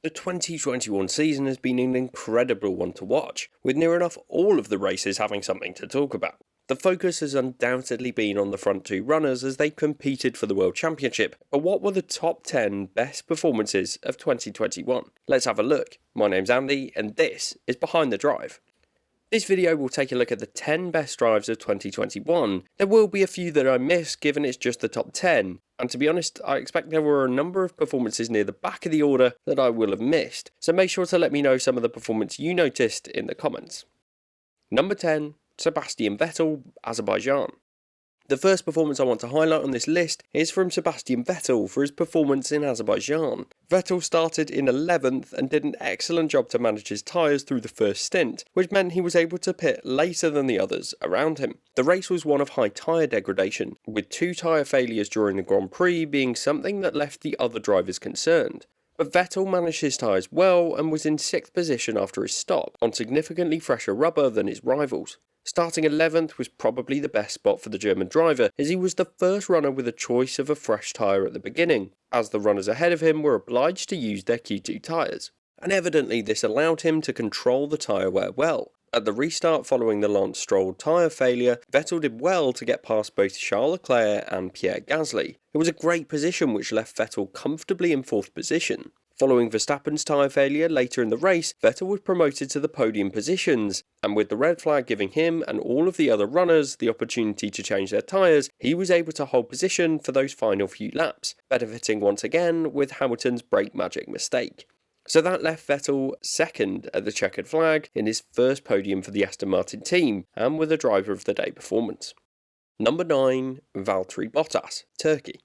The 2021 season has been an incredible one to watch, with near enough all of the races having something to talk about. The focus has undoubtedly been on the front two runners as they competed for the World Championship, but what were the top 10 best performances of 2021? Let's have a look. My name's Andy and this is Behind the Drive. This video will take a look at the 10 best drives of 2021. There will be a few that I missed given it's just the top 10, and to be honest, I expect there were a number of performances near the back of the order that I will have missed, so make sure to let me know some of the performance you noticed in the comments. Number 10, Sebastian Vettel, Azerbaijan. The first performance I want to highlight on this list is from Sebastian Vettel for his performance in Azerbaijan. Vettel started in 11th and did an excellent job to manage his tyres through the first stint, which meant he was able to pit later than the others around him. The race was one of high tyre degradation, with 2 tyre failures during the Grand Prix being something that left the other drivers concerned. But Vettel managed his tyres well and was in 6th position after his stop, on significantly fresher rubber than his rivals. Starting 11th was probably the best spot for the German driver, as he was the first runner with a choice of a fresh tyre at the beginning, as the runners ahead of him were obliged to use their Q2 tyres. And evidently this allowed him to control the tyre wear well. At the restart following the Lance Stroll tyre failure, Vettel did well to get past both Charles Leclerc and Pierre Gasly. It was a great position which left Vettel comfortably in 4th position. Following Verstappen's tyre failure later in the race, Vettel was promoted to the podium positions, and with the red flag giving him and all of the other runners the opportunity to change their tyres, he was able to hold position for those final few laps, benefiting once again with Hamilton's brake magic mistake. So that left Vettel second at the checkered flag in his first podium for the Aston Martin team, and with a driver of the day performance. Number 9, Valtteri Bottas, Turkey.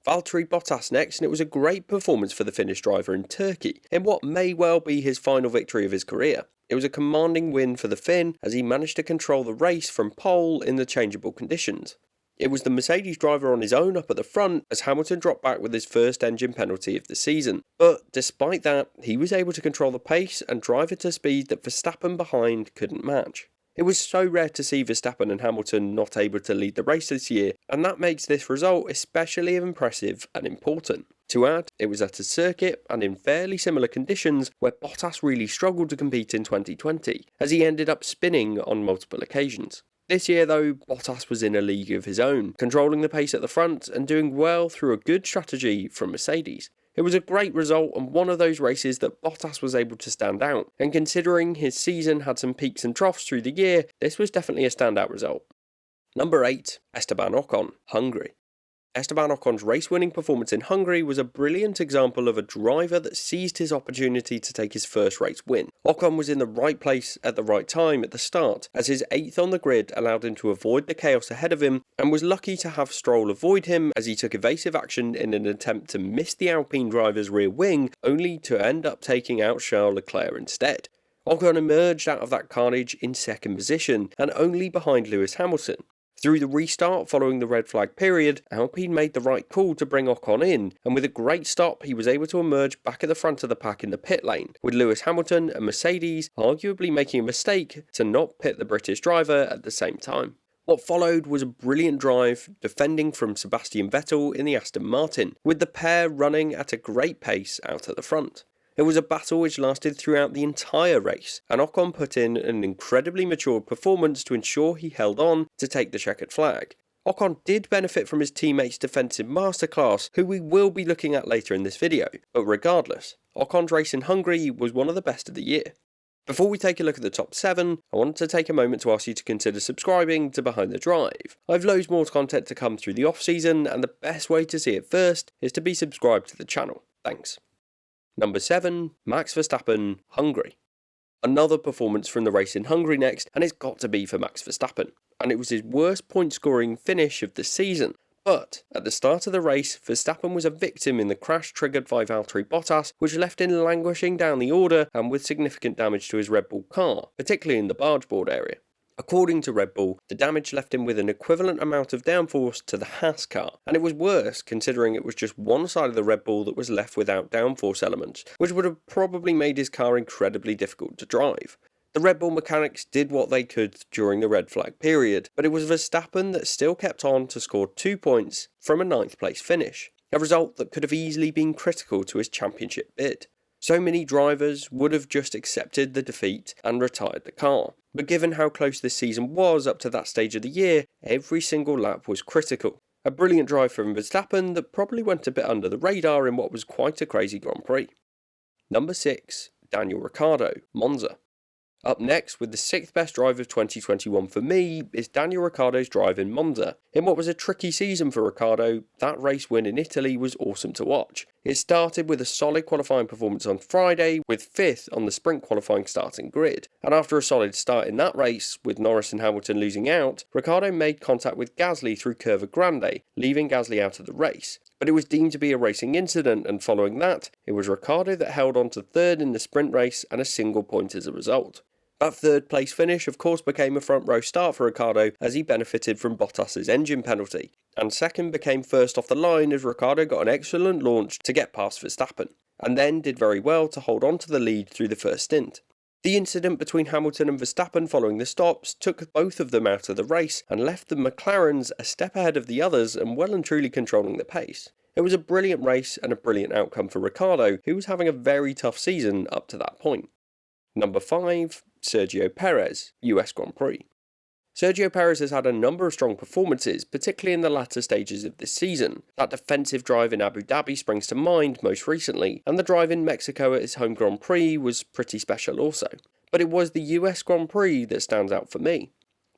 Valtteri Bottas next, and it was a great performance for the Finnish driver in Turkey, in what may well be his final victory of his career. It was a commanding win for the Finn as he managed to control the race from pole in the changeable conditions. It was the Mercedes driver on his own up at the front as Hamilton dropped back with his first engine penalty of the season, but despite that, he was able to control the pace and drive at a speed that Verstappen behind couldn't match. It was so rare to see Verstappen and Hamilton not able to lead the race this year, and that makes this result especially impressive and important. To add, it was at a circuit and in fairly similar conditions where Bottas really struggled to compete in 2020, as he ended up spinning on multiple occasions. This year though, Bottas was in a league of his own, controlling the pace at the front and doing well through a good strategy from Mercedes. It was a great result and one of those races that Bottas was able to stand out, and considering his season had some peaks and troughs through the year, this was definitely a standout result. Number 8, Esteban Ocon, Hungary. Esteban Ocon's race-winning performance in Hungary was a brilliant example of a driver that seized his opportunity to take his first race win. Ocon was in the right place at the right time at the start, as his 8th on the grid allowed him to avoid the chaos ahead of him, and was lucky to have Stroll avoid him as he took evasive action in an attempt to miss the Alpine driver's rear wing, only to end up taking out Charles Leclerc instead. Ocon emerged out of that carnage in 2nd position, and only behind Lewis Hamilton. Through the restart following the red flag period, Alpine made the right call to bring Ocon in, and with a great stop he was able to emerge back at the front of the pack in the pit lane, with Lewis Hamilton and Mercedes arguably making a mistake to not pit the British driver at the same time. What followed was a brilliant drive defending from Sebastian Vettel in the Aston Martin, with the pair running at a great pace out at the front. It was a battle which lasted throughout the entire race, and Ocon put in an incredibly matured performance to ensure he held on to take the checkered flag. Ocon did benefit from his teammates' defensive masterclass, who we will be looking at later in this video, but regardless, Ocon's race in Hungary was one of the best of the year. Before we take a look at the top 7, I wanted to take a moment to ask you to consider subscribing to Behind the Drive. I have loads more content to come through the off season, and the best way to see it first is to be subscribed to the channel. Thanks. Number 7, Max Verstappen, Hungary. Another performance from the race in Hungary next, and it's got to be for Max Verstappen. And it was his worst point scoring finish of the season. But at the start of the race, Verstappen was a victim in the crash triggered by Valtteri Bottas, which left him languishing down the order and with significant damage to his Red Bull car, particularly in the bargeboard area. According to Red Bull, the damage left him with an equivalent amount of downforce to the Haas car, and it was worse considering it was just one side of the Red Bull that was left without downforce elements, which would have probably made his car incredibly difficult to drive. The Red Bull mechanics did what they could during the red flag period, but it was Verstappen that still kept on to score 2 points from a 9th place finish, a result that could have easily been critical to his championship bid. So many drivers would have just accepted the defeat and retired the car. But given how close this season was up to that stage of the year, every single lap was critical. A brilliant drive from Verstappen that probably went a bit under the radar in what was quite a crazy Grand Prix. Number 6, Daniel Ricciardo, Monza. Up next, with the 6th best drive of 2021 for me, is Daniel Ricciardo's drive in Monza. In what was a tricky season for Ricciardo, that race win in Italy was awesome to watch. It started with a solid qualifying performance on Friday, with 5th on the sprint qualifying starting grid. And after a solid start in that race, with Norris and Hamilton losing out, Ricciardo made contact with Gasly through Curva Grande, leaving Gasly out of the race. But it was deemed to be a racing incident, and following that, it was Ricciardo that held on to 3rd in the sprint race and a single point as a result. That 3rd place finish of course became a front row start for Ricciardo as he benefited from Bottas' engine penalty, and 2nd became 1st off the line as Ricciardo got an excellent launch to get past Verstappen, and then did very well to hold on to the lead through the first stint. The incident between Hamilton and Verstappen following the stops took both of them out of the race and left the McLarens a step ahead of the others and well and truly controlling the pace. It was a brilliant race and a brilliant outcome for Ricciardo, who was having a very tough season up to that point. Number 5, Sergio Pérez, US Grand Prix. Sergio Pérez has had a number of strong performances, particularly in the latter stages of this season. That defensive drive in Abu Dhabi springs to mind most recently, and the drive in Mexico at his home Grand Prix was pretty special also. But it was the US Grand Prix that stands out for me.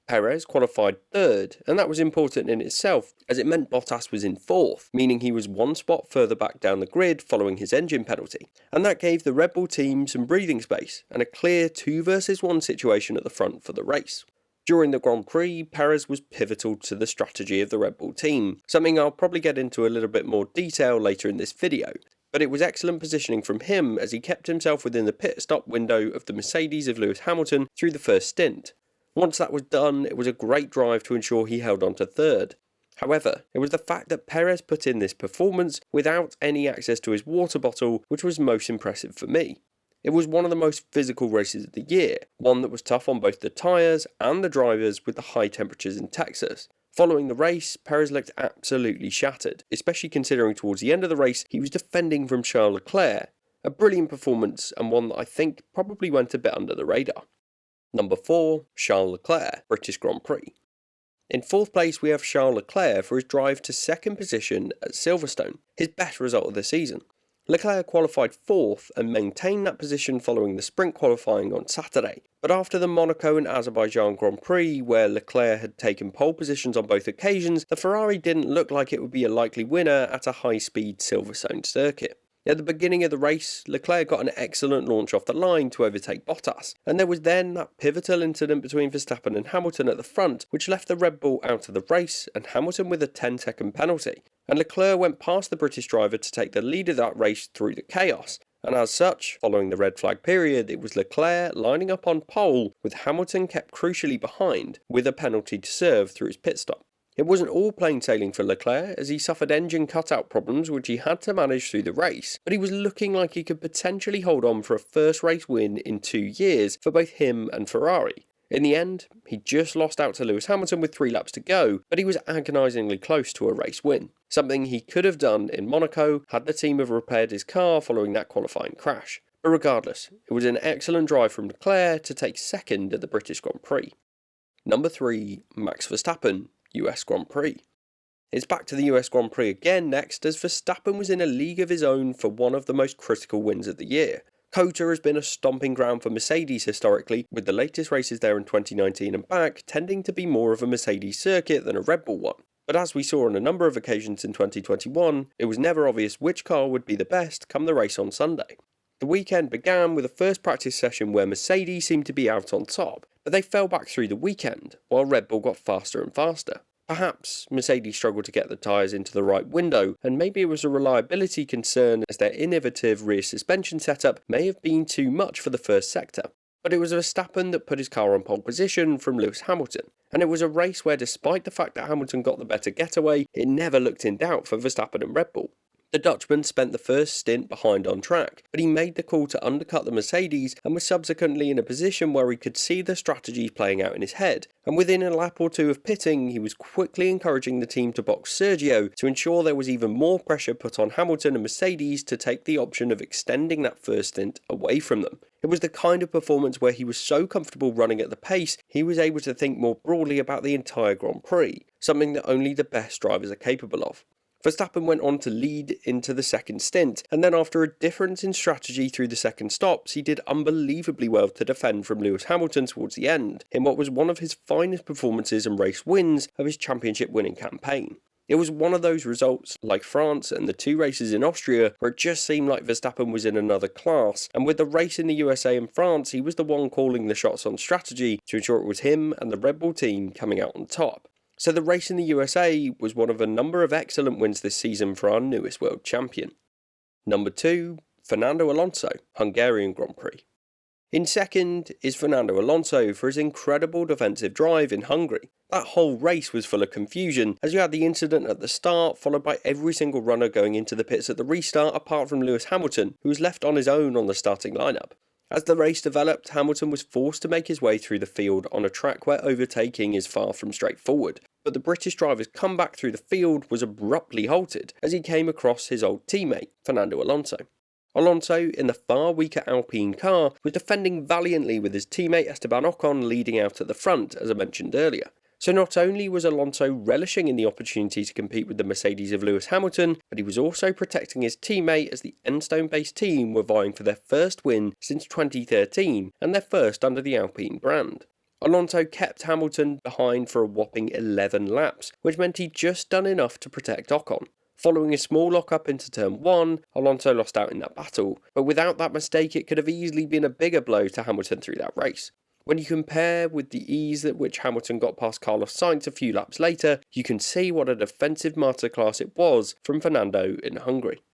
Pérez qualified 3rd, and that was important in itself, as it meant Bottas was in 4th, meaning he was one spot further back down the grid following his engine penalty, and that gave the Red Bull team some breathing space, and a clear 2 versus 1 situation at the front for the race. During the Grand Prix, Pérez was pivotal to the strategy of the Red Bull team, something I'll probably get into a little bit more detail later in this video, but it was excellent positioning from him as he kept himself within the pit stop window of the Mercedes of Lewis Hamilton through the first stint. Once that was done, it was a great drive to ensure he held on to 3rd. However, it was the fact that Pérez put in this performance without any access to his water bottle which was most impressive for me. It was one of the most physical races of the year, one that was tough on both the tyres and the drivers with the high temperatures in Texas. Following the race, Pérez looked absolutely shattered, especially considering towards the end of the race he was defending from Charles Leclerc. A brilliant performance and one that I think probably went a bit under the radar. Number 4, Charles Leclerc, British Grand Prix. In 4th place we have Charles Leclerc for his drive to 2nd position at Silverstone, his best result of the season. Leclerc qualified 4th and maintained that position following the sprint qualifying on Saturday, but after the Monaco and Azerbaijan Grand Prix, where Leclerc had taken pole positions on both occasions, the Ferrari didn't look like it would be a likely winner at a high-speed Silverstone circuit. At the beginning of the race, Leclerc got an excellent launch off the line to overtake Bottas, and there was then that pivotal incident between Verstappen and Hamilton at the front, which left the Red Bull out of the race and Hamilton with a 10-second penalty, and Leclerc went past the British driver to take the lead of that race through the chaos, and as such, following the red flag period, it was Leclerc lining up on pole with Hamilton kept crucially behind, with a penalty to serve through his pit stop. It wasn't all plain sailing for Leclerc, as he suffered engine cutout problems which he had to manage through the race, but he was looking like he could potentially hold on for a first race win in 2 years for both him and Ferrari. In the end, he just lost out to Lewis Hamilton with 3 laps to go, but he was agonisingly close to a race win, something he could have done in Monaco had the team have repaired his car following that qualifying crash. But regardless, it was an excellent drive from Leclerc to take 2nd at the British Grand Prix. Number 3, Max Verstappen, US Grand Prix. It's back to the US Grand Prix again next, as Verstappen was in a league of his own for one of the most critical wins of the year. COTA has been a stomping ground for Mercedes historically, with the latest races there in 2019 and back tending to be more of a Mercedes circuit than a Red Bull one. But as we saw on a number of occasions in 2021, it was never obvious which car would be the best come the race on Sunday. The weekend began with a first practice session where Mercedes seemed to be out on top, but they fell back through the weekend, while Red Bull got faster and faster. Perhaps Mercedes struggled to get the tyres into the right window, and maybe it was a reliability concern as their innovative rear suspension setup may have been too much for the first sector. But it was Verstappen that put his car on pole position from Lewis Hamilton, and it was a race where despite the fact that Hamilton got the better getaway, it never looked in doubt for Verstappen and Red Bull. The Dutchman spent the first stint behind on track, but he made the call to undercut the Mercedes and was subsequently in a position where he could see the strategies playing out in his head, and within a lap or two of pitting he was quickly encouraging the team to box Sergio to ensure there was even more pressure put on Hamilton and Mercedes to take the option of extending that first stint away from them. It was the kind of performance where he was so comfortable running at the pace he was able to think more broadly about the entire Grand Prix, something that only the best drivers are capable of. Verstappen went on to lead into the second stint, and then after a difference in strategy through the second stops, he did unbelievably well to defend from Lewis Hamilton towards the end, in what was one of his finest performances and race wins of his championship winning campaign. It was one of those results, like France and the 2 races in Austria, where it just seemed like Verstappen was in another class, and with the race in the USA and France, he was the one calling the shots on strategy to ensure it was him and the Red Bull team coming out on top. So the race in the USA was one of a number of excellent wins this season for our newest world champion. Number 2, Fernando Alonso, Hungarian Grand Prix. In second is Fernando Alonso for his incredible defensive drive in Hungary. That whole race was full of confusion, as you had the incident at the start, followed by every single runner going into the pits at the restart apart from Lewis Hamilton, who was left on his own on the starting lineup. As the race developed, Hamilton was forced to make his way through the field on a track where overtaking is far from straightforward, but the British driver's comeback through the field was abruptly halted as he came across his old teammate, Fernando Alonso. Alonso, in the far weaker Alpine car, was defending valiantly with his teammate Esteban Ocon leading out at the front, as I mentioned earlier. So not only was Alonso relishing in the opportunity to compete with the Mercedes of Lewis Hamilton, but he was also protecting his teammate as the Enstone-based team were vying for their first win since 2013 and their first under the Alpine brand. Alonso kept Hamilton behind for a whopping 11 laps, which meant he'd just done enough to protect Ocon. Following a small lock-up into turn 1, Alonso lost out in that battle, but without that mistake it could have easily been a bigger blow to Hamilton through that race. When you compare with the ease at which Hamilton got past Carlos Sainz a few laps later, you can see what a defensive masterclass it was from Fernando in Hungary.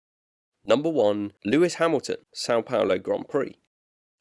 Number 1, Lewis Hamilton, Sao Paulo Grand Prix.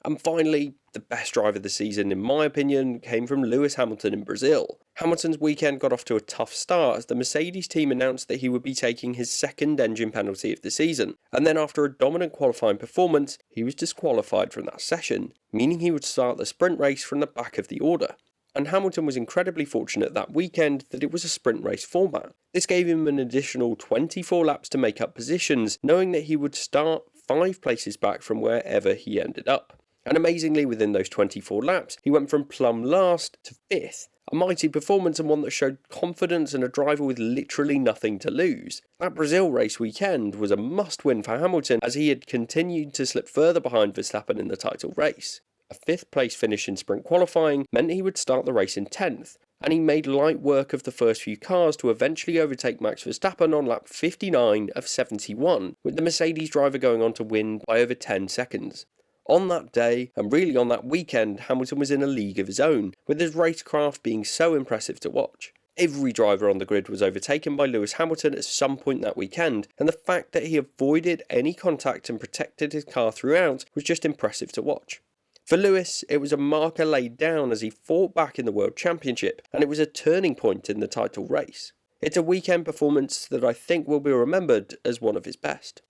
And finally, the best drive of the season, in my opinion, came from Lewis Hamilton in Brazil. Hamilton's weekend got off to a tough start as the Mercedes team announced that he would be taking his second engine penalty of the season, and then after a dominant qualifying performance, he was disqualified from that session, meaning he would start the sprint race from the back of the order. And Hamilton was incredibly fortunate that weekend that it was a sprint race format. This gave him an additional 24 laps to make up positions, knowing that he would start 5 places back from wherever he ended up. And amazingly, within those 24 laps, he went from plumb last to 5th. A mighty performance and one that showed confidence and a driver with literally nothing to lose. That Brazil race weekend was a must-win for Hamilton as he had continued to slip further behind Verstappen in the title race. A 5th place finish in sprint qualifying meant he would start the race in 10th, and he made light work of the first few cars to eventually overtake Max Verstappen on lap 59 of 71, with the Mercedes driver going on to win by over 10 seconds. On that day, and really on that weekend, Hamilton was in a league of his own, with his racecraft being so impressive to watch. Every driver on the grid was overtaken by Lewis Hamilton at some point that weekend, and the fact that he avoided any contact and protected his car throughout was just impressive to watch. For Lewis, it was a marker laid down as he fought back in the World Championship, and it was a turning point in the title race. It's a weekend performance that I think will be remembered as one of his best.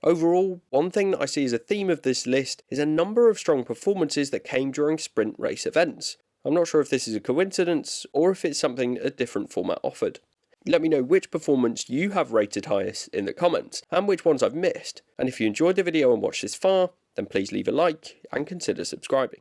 Overall, one thing that I see as a theme of this list is a number of strong performances that came during sprint race events. I'm not sure if this is a coincidence or if it's something a different format offered. Let me know which performance you have rated highest in the comments and which ones I've missed. And if you enjoyed the video and watched this far, then please leave a like and consider subscribing.